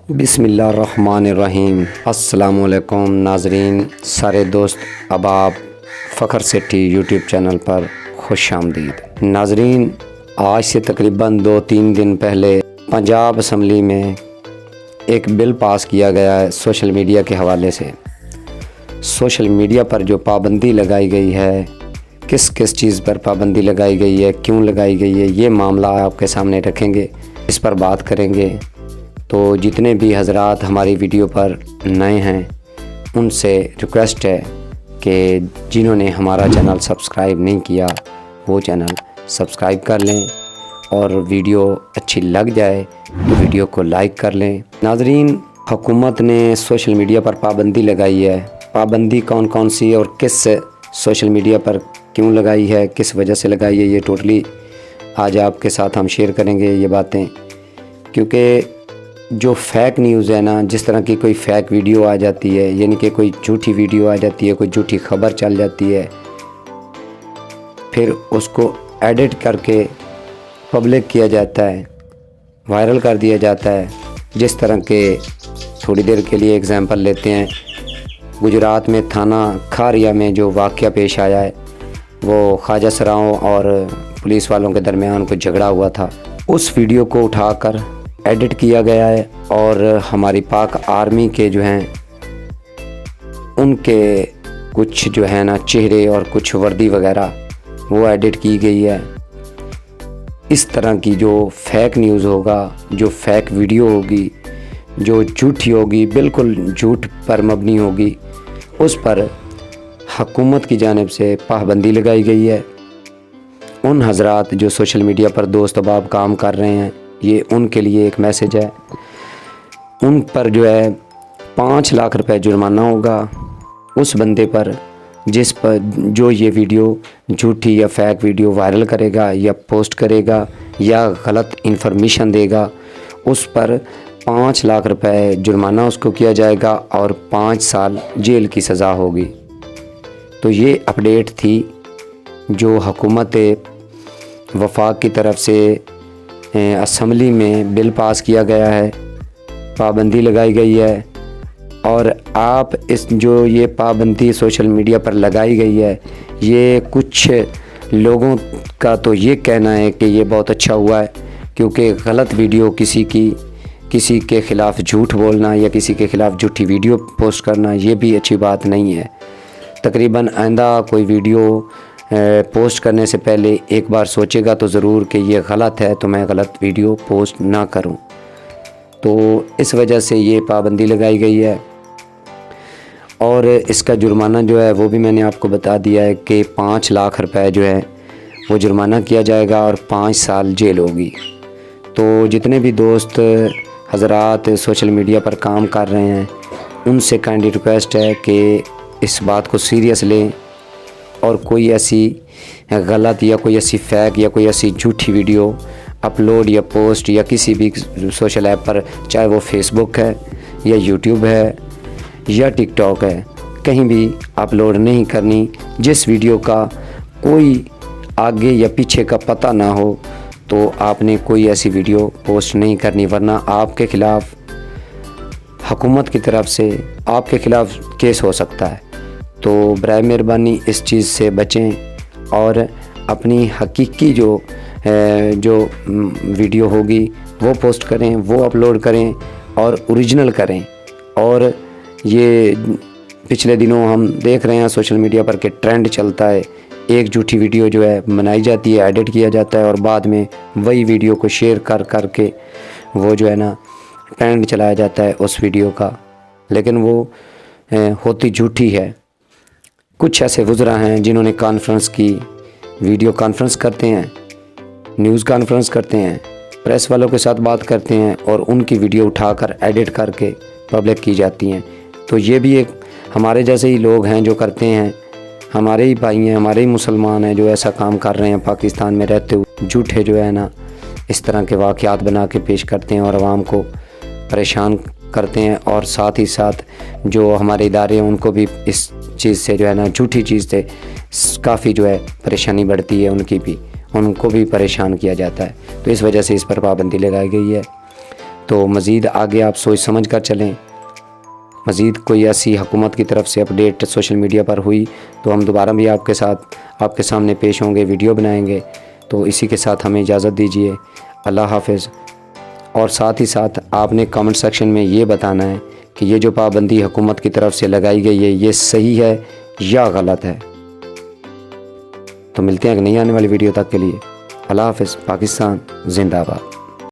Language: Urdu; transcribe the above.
بسم اللہ الرحمن الرحیم۔ السلام علیکم ناظرین، سارے دوست احباب، فخر سٹی یوٹیوب چینل پر خوش آمدید۔ ناظرین، آج سے تقریباً 2-3 دن پہلے پنجاب اسمبلی میں ایک بل پاس کیا گیا ہے سوشل میڈیا کے حوالے سے۔ سوشل میڈیا پر جو پابندی لگائی گئی ہے، کس کس چیز پر پابندی لگائی گئی ہے، کیوں لگائی گئی ہے، یہ معاملہ آپ کے سامنے رکھیں گے، اس پر بات کریں گے۔ تو جتنے بھی حضرات ہماری ویڈیو پر نئے ہیں ان سے ریکویسٹ ہے کہ جنہوں نے ہمارا چینل سبسکرائب نہیں کیا وہ چینل سبسکرائب کر لیں، اور ویڈیو اچھی لگ جائے تو ویڈیو کو لائک کر لیں۔ ناظرین، حکومت نے سوشل میڈیا پر پابندی لگائی ہے۔ پابندی کون کون سی اور کس سوشل میڈیا پر کیوں لگائی ہے، کس وجہ سے لگائی ہے، یہ ٹوٹلی آج آپ کے ساتھ ہم شیئر کریں گے یہ باتیں۔ کیونکہ جو فیک نیوز ہے نا، جس طرح کی کوئی فیک ویڈیو آ جاتی ہے، یعنی کہ کوئی جھوٹی ویڈیو آ جاتی ہے، کوئی جھوٹی خبر چل جاتی ہے، پھر اس کو ایڈٹ کر کے پبلک کیا جاتا ہے، وائرل کر دیا جاتا ہے۔ جس طرح کے تھوڑی دیر کے لیے اگزامپل لیتے ہیں، گجرات میں تھانہ کھاریا میں جو واقعہ پیش آیا ہے، وہ خواجہ سراؤں اور پولیس والوں کے درمیان کوئی جھگڑا ہوا تھا، اس ویڈیو کو اٹھا کر ایڈٹ کیا گیا ہے، اور ہماری پاک آرمی کے جو ہیں ان کے کچھ جو ہے نا چہرے اور کچھ وردی وغیرہ وہ ایڈٹ کی گئی ہے۔ اس طرح کی جو فیک نیوز ہوگا، جو فیک ویڈیو ہوگی، جو جھوٹی ہوگی، بالکل جھوٹ پر مبنی ہوگی، اس پر حکومت کی جانب سے پابندی لگائی گئی ہے۔ ان حضرات جو سوشل میڈیا پر دوست احباب کام کر رہے ہیں، یہ ان کے لیے ایک میسج ہے۔ ان پر جو ہے 5 لاکھ روپے جرمانہ ہوگا اس بندے پر جس پر جو یہ ویڈیو جھوٹی یا فیک ویڈیو وائرل کرے گا یا پوسٹ کرے گا یا غلط انفارمیشن دے گا، اس پر 5 لاکھ روپے جرمانہ اس کو کیا جائے گا اور 5 سال جیل کی سزا ہوگی۔ تو یہ اپڈیٹ تھی جو حکومت وفاق کی طرف سے اسمبلی میں بل پاس کیا گیا ہے، پابندی لگائی گئی ہے۔ اور آپ اس جو یہ پابندی سوشل میڈیا پر لگائی گئی ہے، یہ کچھ لوگوں کا تو یہ کہنا ہے کہ یہ بہت اچھا ہوا ہے، کیونکہ غلط ویڈیو کسی کے خلاف جھوٹ بولنا یا کسی کے خلاف جھوٹی ویڈیو پوسٹ کرنا یہ بھی اچھی بات نہیں ہے۔ تقریباً آئندہ کوئی ویڈیو پوسٹ کرنے سے پہلے ایک بار سوچے گا تو ضرور کہ یہ غلط ہے تو میں غلط ویڈیو پوسٹ نہ کروں۔ تو اس وجہ سے یہ پابندی لگائی گئی ہے، اور اس کا جرمانہ جو ہے وہ بھی میں نے آپ کو بتا دیا ہے کہ 5 لاکھ روپے جو ہے وہ جرمانہ کیا جائے گا اور 5 سال جیل ہوگی۔ تو جتنے بھی دوست حضرات سوشل میڈیا پر کام کر رہے ہیں ان سے کائنڈلی ریکویسٹ ہے کہ اس بات کو سیریس لیں، اور کوئی ایسی غلط یا کوئی ایسی فیک یا کوئی ایسی جھوٹی ویڈیو اپلوڈ یا پوسٹ یا کسی بھی سوشل ایپ پر، چاہے وہ فیس بک ہے یا یوٹیوب ہے یا ٹک ٹاک ہے، کہیں بھی اپلوڈ نہیں کرنی۔ جس ویڈیو کا کوئی آگے یا پیچھے کا پتہ نہ ہو تو آپ نے کوئی ایسی ویڈیو پوسٹ نہیں کرنی، ورنہ آپ کے خلاف حکومت کی طرف سے آپ کے خلاف کیس ہو سکتا ہے۔ تو برائے مہربانی اس چیز سے بچیں، اور اپنی حقیقی جو ویڈیو ہوگی وہ پوسٹ کریں، وہ اپلوڈ کریں اور اوریجنل کریں۔ اور یہ پچھلے دنوں ہم دیکھ رہے ہیں سوشل میڈیا پر کہ ٹرینڈ چلتا ہے، ایک جھوٹی ویڈیو جو ہے بنائی جاتی ہے، ایڈٹ کیا جاتا ہے، اور بعد میں وہی ویڈیو کو شیئر کر کے وہ جو ہے نا ٹرینڈ چلایا جاتا ہے اس ویڈیو کا، لیکن وہ ہوتی جھوٹی ہے۔ کچھ ایسے وزراء ہیں جنہوں نے کانفرنس کی، ویڈیو کانفرنس کرتے ہیں، نیوز کانفرنس کرتے ہیں، پریس والوں کے ساتھ بات کرتے ہیں، اور ان کی ویڈیو اٹھا کر ایڈٹ کر کے پبلک کی جاتی ہیں۔ تو یہ بھی ایک ہمارے جیسے ہی لوگ ہیں جو کرتے ہیں، ہمارے ہی بھائی ہیں، ہمارے ہی مسلمان ہیں جو ایسا کام کر رہے ہیں پاکستان میں رہتے ہوئے، جھوٹے جو ہے نا اس طرح کے واقعات بنا کے پیش کرتے ہیں اور عوام کو پریشان کرتے ہیں، اور ساتھ ہی ساتھ جو ہمارے ادارے ہیں ان کو بھی اس چیز سے جو ہے نا جھوٹی چیز سے کافی جو ہے پریشانی بڑھتی ہے، ان کو بھی پریشان کیا جاتا ہے۔ تو اس وجہ سے اس پر پابندی لگائی گئی ہے۔ تو مزید آگے آپ سوچ سمجھ کر چلیں. مزید کوئی ایسی حکومت کی طرف سے اپڈیٹ سوشل میڈیا پر ہوئی تو ہم دوبارہ بھی آپ کے سامنے پیش ہوں گے، ویڈیو بنائیں گے. تو اسی کے ساتھ ہمیں اجازت دیجیے. اللہ حافظ. اور ساتھ ہی ساتھ آپ نے کامنٹ سیکشن میں یہ بتانا ہے کہ یہ جو پابندی حکومت کی طرف سے لگائی گئی ہے یہ صحیح ہے یا غلط ہے. تو ملتے ہیں ایک نئی آنے والی ویڈیو تک کے لیے. اللہ حافظ. پاکستان زندہ باد.